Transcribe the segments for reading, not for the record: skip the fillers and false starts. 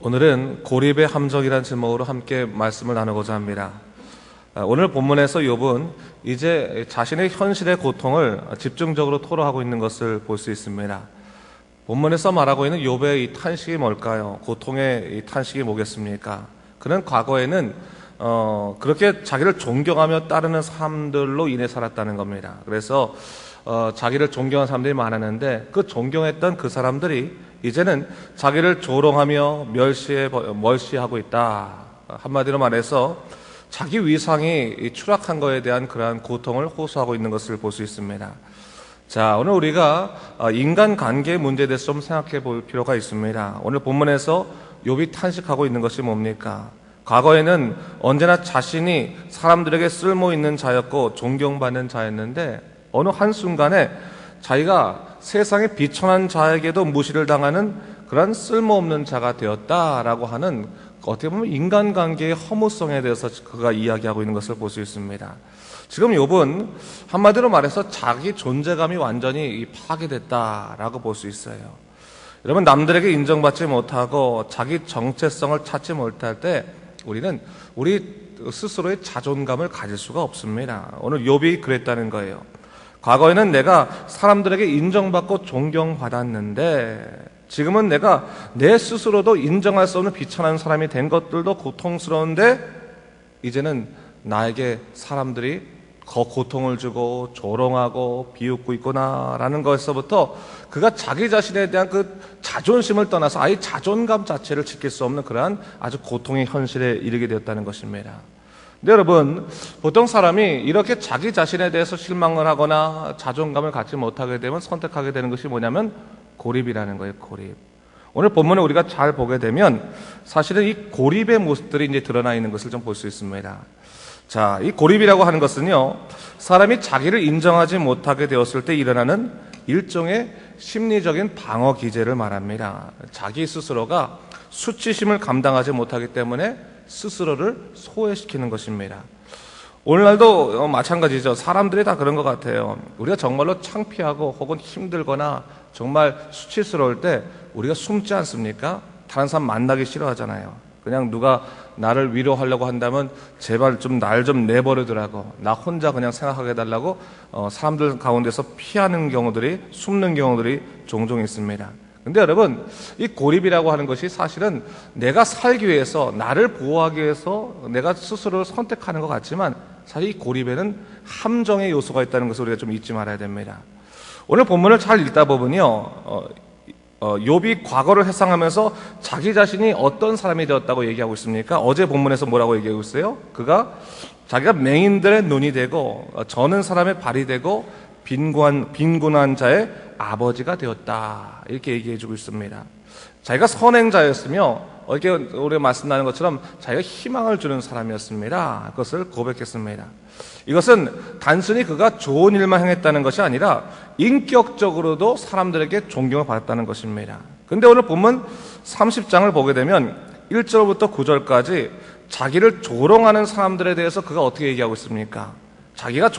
오늘은 고립의 함정이라는 제목으로 함께 말씀을 나누고자 합니다. 오늘 본문에서 욥은 이제 자신의 현실의 고통을 집중적으로 토로하고 있는 것을 볼 수 있습니다. 본문에서 말하고 있는 욥의 이 탄식이 뭘까요? 고통의 이 탄식이 뭐겠습니까? 그는 과거에는 그렇게 자기를 존경하며 따르는 사람들로 인해 살았다는 겁니다. 그래서 자기를 존경하는 사람들이 많았는데 그 존경했던 그 사람들이 이제는 자기를 조롱하며 멸시하고 있다. 한마디로 말해서 자기 위상이 추락한 것에 대한 그러한 고통을 호소하고 있는 것을 볼 수 있습니다. 자, 오늘 우리가 인간관계의 문제에 대해서 좀 생각해 볼 필요가 있습니다. 오늘 본문에서 욥이 탄식하고 있는 것이 뭡니까? 과거에는 언제나 자신이 사람들에게 쓸모 있는 자였고 존경받는 자였는데 어느 한순간에 자기가 세상에 비천한 자에게도 무시를 당하는 그런 쓸모없는 자가 되었다라고 하는 어떻게 보면 인간관계의 허무성에 대해서 그가 이야기하고 있는 것을 볼 수 있습니다. 지금 욥은 한마디로 말해서 자기 존재감이 완전히 파괴됐다라고 볼 수 있어요. 여러분, 남들에게 인정받지 못하고 자기 정체성을 찾지 못할 때 우리는 우리 스스로의 자존감을 가질 수가 없습니다. 오늘 욥이 그랬다는 거예요. 과거에는 내가 사람들에게 인정받고 존경받았는데 지금은 내가 내 스스로도 인정할 수 없는 비천한 사람이 된 것들도 고통스러운데 이제는 나에게 사람들이 고통을 주고 조롱하고 비웃고 있구나라는 것에서부터 그가 자기 자신에 대한 그 자존심을 떠나서 아예 자존감 자체를 지킬 수 없는 그러한 아주 고통의 현실에 이르게 되었다는 것입니다. 근데 여러분, 보통 사람이 이렇게 자기 자신에 대해서 실망을 하거나 자존감을 갖지 못하게 되면 선택하게 되는 것이 뭐냐면 고립이라는 거예요. 고립. 오늘 본문에 우리가 잘 보게 되면 사실은 이 고립의 모습들이 이제 드러나 있는 것을 좀 볼 수 있습니다. 자, 이 고립이라고 하는 것은요, 사람이 자기를 인정하지 못하게 되었을 때 일어나는 일종의 심리적인 방어 기제를 말합니다. 자기 스스로가 수치심을 감당하지 못하기 때문에 스스로를 소외시키는 것입니다. 오늘날도 마찬가지죠. 사람들이 다 그런 것 같아요. 우리가 정말로 창피하고 혹은 힘들거나 정말 수치스러울 때 우리가 숨지 않습니까? 다른 사람 만나기 싫어하잖아요. 그냥 누가 나를 위로하려고 한다면 제발 좀 날 좀 내버리더라고. 나 혼자 그냥 생각하게 해달라고 사람들 가운데서 피하는 경우들이, 숨는 경우들이 종종 있습니다. 근데 여러분, 이 고립이라고 하는 것이 사실은 내가 살기 위해서, 나를 보호하기 위해서 내가 스스로를 선택하는 것 같지만 사실 이 고립에는 함정의 요소가 있다는 것을 우리가 좀 잊지 말아야 됩니다. 오늘 본문을 잘 읽다 보면요, 욥이 과거를 회상하면서 자기 자신이 어떤 사람이 되었다고 얘기하고 있습니까? 어제 본문에서 뭐라고 얘기하고 있어요? 자기가 맹인들의 눈이 되고 저는 사람의 발이 되고 빈곤한 자의 아버지가 되었다, 이렇게 얘기해주고 있습니다. 자기가 선행자였으며 이렇게 우리가 말씀 나눈 것처럼 자기가 희망을 주는 사람이었습니다. 그것을 고백했습니다. 이것은 단순히 그가 좋은 일만 행했다는 것이 아니라 인격적으로도 사람들에게 존경을 받았다는 것입니다. 그런데 오늘 본문 30장을 보게 되면 1절부터 9절까지 자기를 조롱하는 사람들에 대해서 그가 어떻게 얘기하고 있습니까? 자기를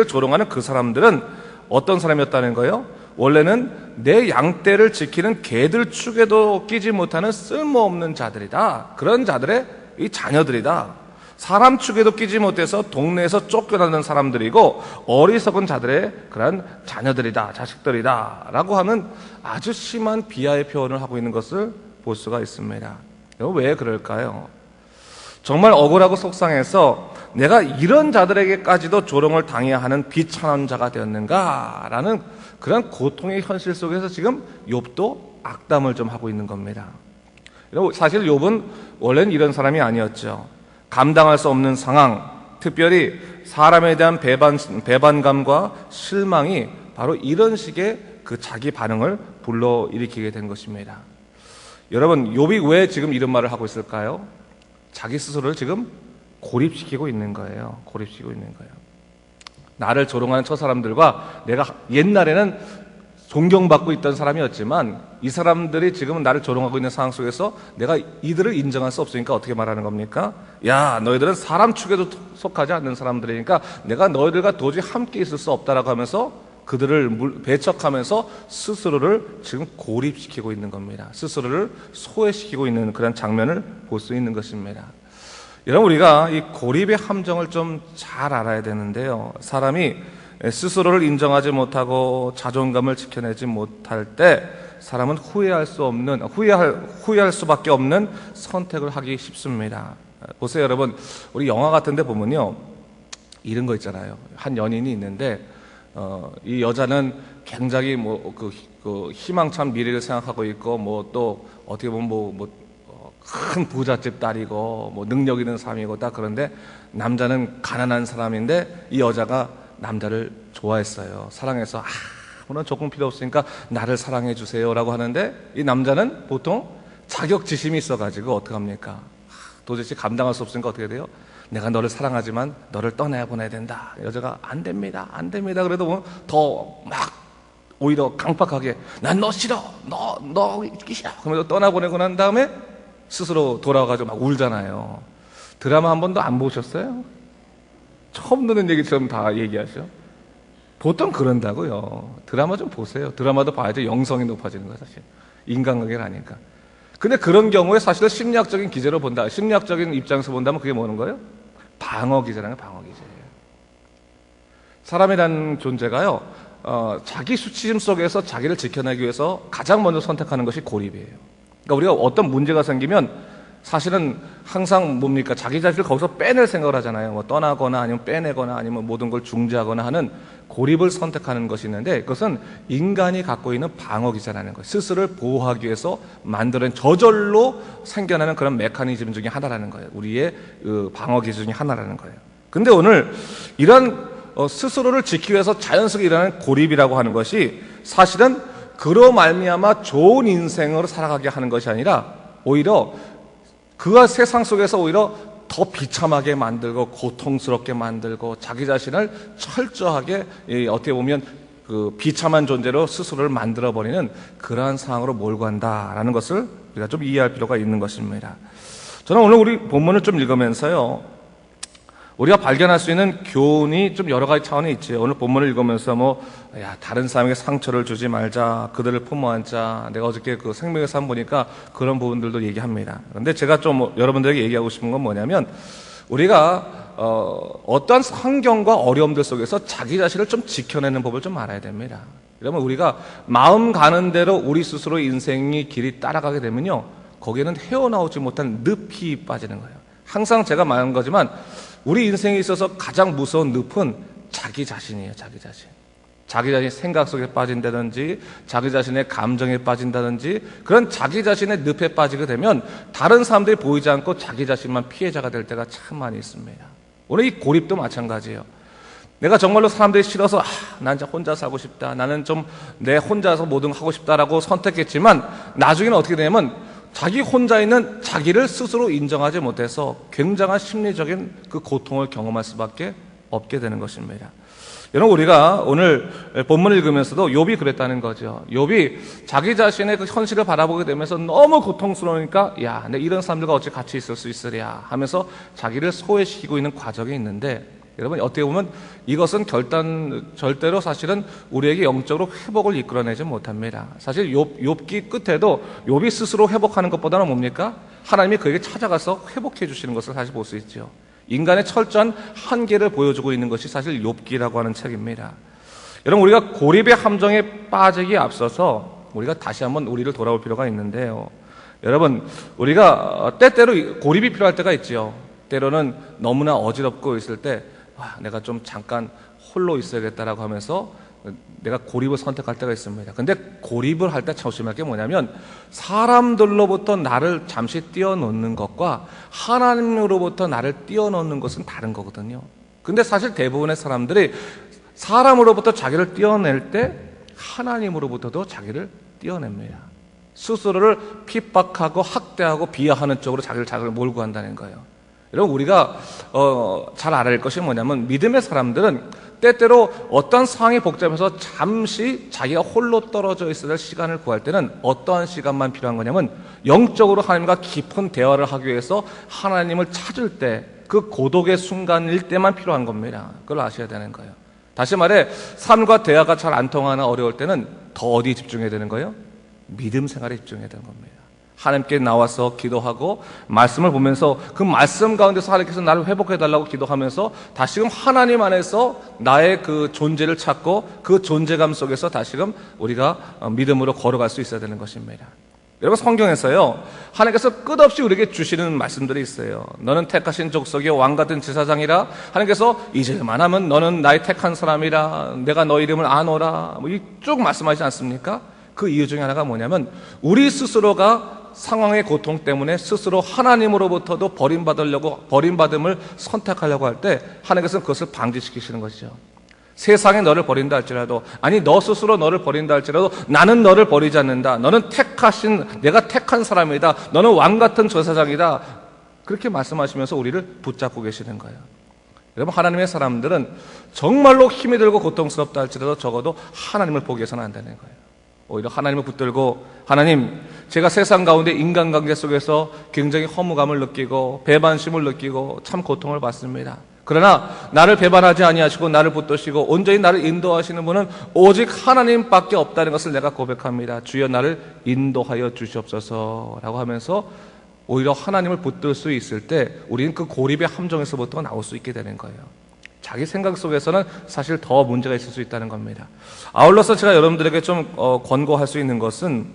조롱하는 그 사람들은 어떤 사람이었다는 거예요? 원래는 내 양떼를 지키는 개들 축에도 끼지 못하는 쓸모없는 자들이다. 그런 자들의 이 자녀들이다. 사람 축에도 끼지 못해서 동네에서 쫓겨나는 사람들이고 어리석은 자들의 그런 자녀들이다, 자식들이다 라고 하는 아주 심한 비하의 표현을 하고 있는 것을 볼 수가 있습니다. 왜 그럴까요? 정말 억울하고 속상해서 내가 이런 자들에게까지도 조롱을 당해야 하는 비천한 자가 되었는가라는 그런 고통의 현실 속에서 지금 욥도 악담을 좀 하고 있는 겁니다. 사실 욥은 원래는 이런 사람이 아니었죠. 감당할 수 없는 상황, 특별히 사람에 대한 배반감과 실망이 바로 이런 식의 그 자기 반응을 불러일으키게 된 것입니다. 여러분, 욥이 왜 지금 이런 말을 하고 있을까요? 자기 스스로를 지금 고립시키고 있는 거예요. 고립시키고 있는 거예요. 나를 조롱하는 저 사람들과 내가 옛날에는 존경받고 있던 사람이었지만 이 사람들이 지금은 나를 조롱하고 있는 상황 속에서 내가 이들을 인정할 수 없으니까 어떻게 말하는 겁니까? 야, 너희들은 사람 축에도 속하지 않는 사람들이니까 내가 너희들과 도저히 함께 있을 수 없다라고 하면서 그들을 배척하면서 스스로를 지금 고립시키고 있는 겁니다. 스스로를 소외시키고 있는 그런 장면을 볼 수 있는 것입니다. 여러분, 우리가 이 고립의 함정을 좀 잘 알아야 되는데요. 사람이 스스로를 인정하지 못하고 자존감을 지켜내지 못할 때 사람은 후회할 수밖에 없는 선택을 하기 쉽습니다. 보세요, 여러분. 우리 영화 같은 데 보면요, 이런 거 있잖아요. 한 연인이 있는데 이 여자는 굉장히 희망찬 미래를 생각하고 있고 또 어떻게 보면 큰 부잣집 딸이고 능력 있는 사람이고 딱. 그런데 남자는 가난한 사람인데 이 여자가 남자를 좋아했어요. 사랑해서 아무런 조건 필요 없으니까 나를 사랑해 주세요라고 하는데, 이 남자는 보통 자격지심이 있어가지고 어떡합니까? 도대체 감당할 수 없으니까 어떻게 돼요? 내가 너를 사랑하지만 너를 떠나보내야 된다. 여자가 안 됩니다, 안 됩니다. 그래도 더 막 오히려 강팍하게 난 너 싫어, 너 있기 싫어. 그러면서 떠나보내고 난 다음에 스스로 돌아와가지고 막 울잖아요. 드라마 한 번도 안 보셨어요? 처음 듣는 얘기처럼 다 얘기하죠. 보통 그런다고요. 드라마 좀 보세요. 드라마도 봐야죠. 영성이 높아지는 거예요, 사실. 인간관계를 하니까. 근데 그런 경우에 사실은 심리학적인 기제로 본다, 심리학적인 입장에서 본다면 그게 뭐는 거예요? 방어 기제라는 거예요. 방어 기제예요. 사람이라는 존재가요, 자기 수치심 속에서 자기를 지켜내기 위해서 가장 먼저 선택하는 것이 고립이에요. 그러니까 우리가 어떤 문제가 생기면 사실은 항상 뭡니까? 자기 자신을 거기서 빼낼 생각을 하잖아요. 떠나거나 아니면 빼내거나 아니면 모든 걸 중지하거나 하는 고립을 선택하는 것이 있는데, 그것은 인간이 갖고 있는 방어 기제라는 거예요. 스스로를 보호하기 위해서 만드는 저절로 생겨나는 그런 메커니즘 중에 하나라는 거예요. 우리의 방어 기제 중에 하나라는 거예요. 근데 오늘 이런 스스로를 지키기 위해서 자연스럽게 일어나는 고립이라고 하는 것이 사실은 그로 말미암아 좋은 인생으로 살아가게 하는 것이 아니라 오히려 그가 세상 속에서 오히려 더 비참하게 만들고 고통스럽게 만들고 자기 자신을 철저하게 어떻게 보면 그 비참한 존재로 스스로를 만들어버리는 그러한 상황으로 몰고 간다라는 것을 우리가 좀 이해할 필요가 있는 것입니다. 저는 오늘 우리 본문을 좀 읽으면서요, 우리가 발견할 수 있는 교훈이 좀 여러 가지 차원이 있죠. 오늘 본문을 읽으면서 다른 사람에게 상처를 주지 말자, 그들을 품어 안자. 내가 어저께 그 생명의 삶 보니까 그런 부분들도 얘기합니다. 그런데 제가 좀 여러분들에게 얘기하고 싶은 건 뭐냐면, 우리가 어떠한 환경과 어려움들 속에서 자기 자신을 좀 지켜내는 법을 좀 알아야 됩니다. 그러면 우리가 마음 가는 대로 우리 스스로 인생이 길이 따라가게 되면요, 거기에는 헤어나오지 못한 늪이 빠지는 거예요. 항상 제가 말한 거지만 우리 인생에 있어서 가장 무서운 늪은 자기 자신이에요. 자기 자신. 자기 자신의 생각 속에 빠진다든지 자기 자신의 감정에 빠진다든지 그런 자기 자신의 늪에 빠지게 되면 다른 사람들이 보이지 않고 자기 자신만 피해자가 될 때가 참 많이 있습니다. 오늘 이 고립도 마찬가지예요. 내가 정말로 사람들이 싫어서 난 진짜 혼자 사고 싶다, 나는 좀 내 혼자서 뭐든 하고 싶다라고 선택했지만 나중에는 어떻게 되냐면 자기 혼자 있는 자기를 스스로 인정하지 못해서 굉장한 심리적인 그 고통을 경험할 수밖에 없게 되는 것입니다. 여러분, 우리가 오늘 본문을 읽으면서도 욥이 그랬다는 거죠. 욥이 자기 자신의 그 현실을 바라보게 되면서 너무 고통스러우니까 내 이런 사람들과 어찌 같이 있을 수 있으랴 하면서 자기를 소외시키고 있는 과정이 있는데, 여러분 어떻게 보면 이것은 절대로 사실은 우리에게 영적으로 회복을 이끌어내지 못합니다. 사실 욥기 끝에도 욥이 스스로 회복하는 것보다는 뭡니까? 하나님이 그에게 찾아가서 회복해 주시는 것을 사실 볼 수 있죠. 인간의 철저한 한계를 보여주고 있는 것이 사실 욥기라고 하는 책입니다. 여러분, 우리가 고립의 함정에 빠지기에 앞서서 우리가 다시 한번 우리를 돌아올 필요가 있는데요. 여러분, 우리가 때때로 고립이 필요할 때가 있죠. 때로는 너무나 어지럽고 있을 때 내가 좀 잠깐 홀로 있어야겠다라고 하면서 내가 고립을 선택할 때가 있습니다. 근데 고립을 할 때 조심할 게 뭐냐면, 사람들로부터 나를 잠시 띄워놓는 것과 하나님으로부터 나를 띄워놓는 것은 다른 거거든요. 근데 사실 대부분의 사람들이 사람으로부터 자기를 띄워낼 때 하나님으로부터도 자기를 띄워냅니다. 스스로를 핍박하고 학대하고 비하하는 쪽으로 자기를 몰고 간다는 거예요. 여러분, 우리가 잘 알아야 할 것이 뭐냐면, 믿음의 사람들은 때때로 어떤 상황이 복잡해서 잠시 자기가 홀로 떨어져 있어야 될 시간을 구할 때는 어떠한 시간만 필요한 거냐면, 영적으로 하나님과 깊은 대화를 하기 위해서 하나님을 찾을 때 그 고독의 순간일 때만 필요한 겁니다. 그걸 아셔야 되는 거예요. 다시 말해 삶과 대화가 잘 안 통하나 어려울 때는 더 어디에 집중해야 되는 거예요? 믿음 생활에 집중해야 되는 겁니다. 하나님께 나와서 기도하고 말씀을 보면서 그 말씀 가운데서 하나님께서 나를 회복해달라고 기도하면서 다시금 하나님 안에서 나의 그 존재를 찾고 그 존재감 속에서 다시금 우리가 믿음으로 걸어갈 수 있어야 되는 것입니다. 여러분, 성경에서요 하나님께서 끝없이 우리에게 주시는 말씀들이 있어요. 너는 택하신 족속의 왕같은 제사장이라, 하나님께서 이제만 하면 너는 나의 택한 사람이라, 내가 너 이름을 아노라, 쭉 말씀하시지 않습니까? 그 이유 중에 하나가 뭐냐면 우리 스스로가 상황의 고통 때문에 스스로 하나님으로부터도 버림받음을 선택하려고 할 때 하나님께서는 그것을 방지시키시는 것이죠. 세상이 너를 버린다 할지라도, 아니 너 스스로 너를 버린다 할지라도 나는 너를 버리지 않는다. 너는 내가 택한 사람이다. 너는 왕같은 제사장이다. 그렇게 말씀하시면서 우리를 붙잡고 계시는 거예요. 여러분, 하나님의 사람들은 정말로 힘이 들고 고통스럽다 할지라도 적어도 하나님을 보기 위해서는 안 되는 거예요. 오히려 하나님을 붙들고, 하나님, 제가 세상 가운데 인간관계 속에서 굉장히 허무감을 느끼고 배반심을 느끼고 참 고통을 받습니다. 그러나 나를 배반하지 아니하시고 나를 붙드시고 온전히 나를 인도하시는 분은 오직 하나님밖에 없다는 것을 내가 고백합니다. 주여 나를 인도하여 주시옵소서라고 하면서 오히려 하나님을 붙들 수 있을 때 우리는 그 고립의 함정에서부터 나올 수 있게 되는 거예요. 자기 생각 속에서는 사실 더 문제가 있을 수 있다는 겁니다. 아울러서 제가 여러분들에게 좀 권고할 수 있는 것은,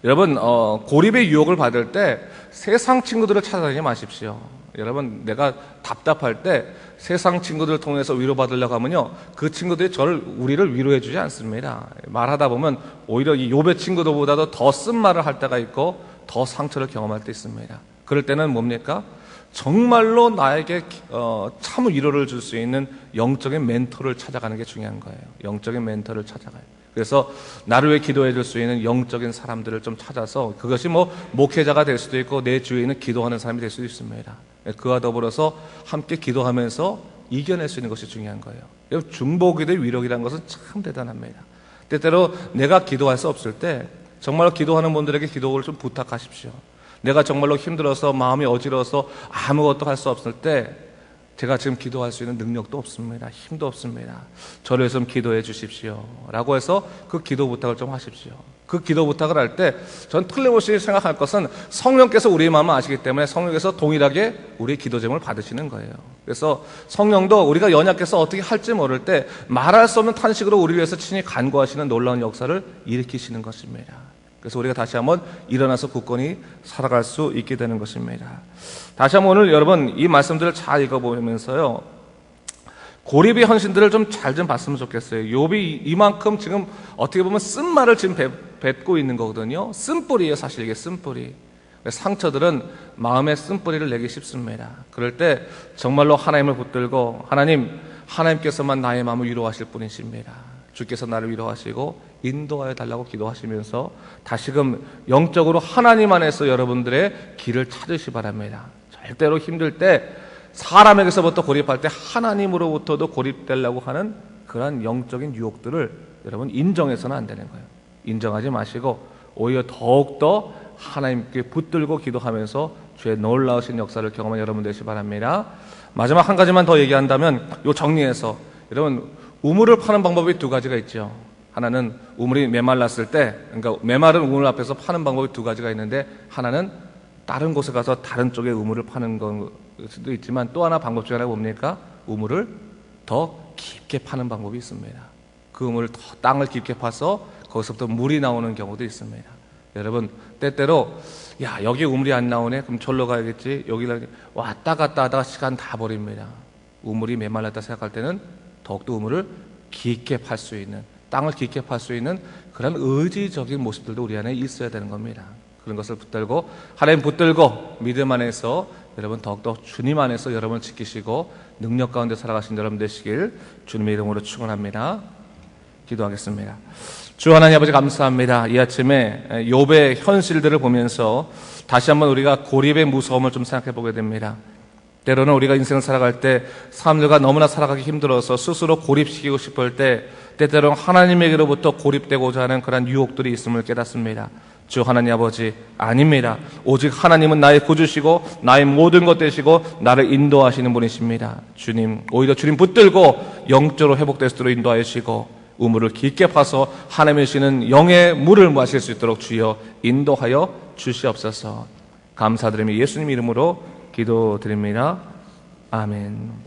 여러분 고립의 유혹을 받을 때 세상 친구들을 찾아다니지 마십시오. 여러분, 내가 답답할 때 세상 친구들을 통해서 위로받으려고 하면요, 그 친구들이 우리를 위로해 주지 않습니다. 말하다 보면 오히려 이 욥의 친구들보다도 더 쓴 말을 할 때가 있고 더 상처를 경험할 때 있습니다. 그럴 때는 뭡니까? 정말로 나에게 참 위로를 줄 수 있는 영적인 멘토를 찾아가는 게 중요한 거예요. 영적인 멘토를 찾아가요. 그래서 나를 위해 기도해 줄 수 있는 영적인 사람들을 좀 찾아서, 그것이 목회자가 될 수도 있고 내 주위에 있는 기도하는 사람이 될 수도 있습니다. 그와 더불어서 함께 기도하면서 이겨낼 수 있는 것이 중요한 거예요. 중보기도의 위력이라는 것은 참 대단합니다. 때때로 내가 기도할 수 없을 때 정말로 기도하는 분들에게 기도를 좀 부탁하십시오. 내가 정말로 힘들어서 마음이 어지러워서 아무것도 할 수 없을 때, 제가 지금 기도할 수 있는 능력도 없습니다. 힘도 없습니다. 저를 좀 기도해 주십시오 라고 해서 그 기도 부탁을 좀 하십시오. 그 기도 부탁을 할 때 전 틀림없이 생각할 것은 성령께서 우리의 마음을 아시기 때문에 성령께서 동일하게 우리의 기도 제목을 받으시는 거예요. 그래서 성령도 우리가 연약해서 어떻게 할지 모를 때 말할 수 없는 탄식으로 우리를 위해서 친히 간구하시는 놀라운 역사를 일으키시는 것입니다. 그래서 우리가 다시 한번 일어나서 굳건히 살아갈 수 있게 되는 것입니다. 다시 한번 오늘 여러분 이 말씀들을 잘 읽어보면서요, 고립의 현신들을 좀 잘 봤으면 좋겠어요. 욥이 이만큼 지금 어떻게 보면 쓴말을 지금 뱉고 있는 거거든요. 쓴뿌리예요. 사실 이게 쓴뿌리. 상처들은 마음의 쓴뿌리를 내기 쉽습니다. 그럴 때 정말로 하나님을 붙들고, 하나님께서만 나의 마음을 위로하실 분이십니다. 주께서 나를 위로하시고 인도하여 달라고 기도하시면서 다시금 영적으로 하나님 안에서 여러분들의 길을 찾으시 바랍니다. 절대로 힘들 때 사람에게서부터 고립할 때 하나님으로부터도 고립되려고 하는 그러한 영적인 유혹들을 여러분 인정해서는 안 되는 거예요. 인정하지 마시고 오히려 더욱더 하나님께 붙들고 기도하면서 주의 놀라우신 역사를 경험한 여러분 되시기 바랍니다. 마지막 한 가지만 더 얘기한다면, 요 정리해서, 여러분 우물을 파는 방법이 두 가지가 있죠. 하나는 우물이 메말랐을 때, 그러니까 메마른 우물 앞에서 파는 방법이 두 가지가 있는데, 하나는 다른 곳에 가서 다른 쪽에 우물을 파는 걸 수도 있지만, 또 하나 방법 중에 하나가 뭡니까? 우물을 더 깊게 파는 방법이 있습니다. 그 우물을 더 땅을 깊게 파서 거기서부터 물이 나오는 경우도 있습니다. 여러분 때때로 여기 우물이 안 나오네, 그럼 절로 가야겠지, 여기를 왔다 갔다 하다가 시간 다 버립니다. 우물이 메말랐다 생각할 때는 더욱더 우물을 깊게 팔 수 있는, 땅을 깊게 팔 수 있는 그런 의지적인 모습들도 우리 안에 있어야 되는 겁니다. 그런 것을 붙들고, 하나님 붙들고 믿음 안에서 여러분 더욱더 주님 안에서 여러분을 지키시고 능력 가운데 살아가신 여러분 되시길 주님의 이름으로 축원합니다. 기도하겠습니다. 주 하나님 아버지 감사합니다. 이 아침에 욥의 현실들을 보면서 다시 한번 우리가 고립의 무서움을 좀 생각해 보게 됩니다. 때로는 우리가 인생을 살아갈 때 사람들과 너무나 살아가기 힘들어서 스스로 고립시키고 싶을 때, 때때로는 하나님에게로부터 고립되고자 하는 그런 유혹들이 있음을 깨닫습니다. 주 하나님 아버지, 아닙니다. 오직 하나님은 나의 구주시고 나의 모든 것 되시고 나를 인도하시는 분이십니다. 주님, 오히려 주님 붙들고 영적으로 회복될 수 있도록 인도하여 주시고 우물을 깊게 파서 하나님의 주시는 영의 물을 마실 수 있도록 주여 인도하여 주시옵소서. 감사드리며 예수님 이름으로 기도드립니다. 아멘.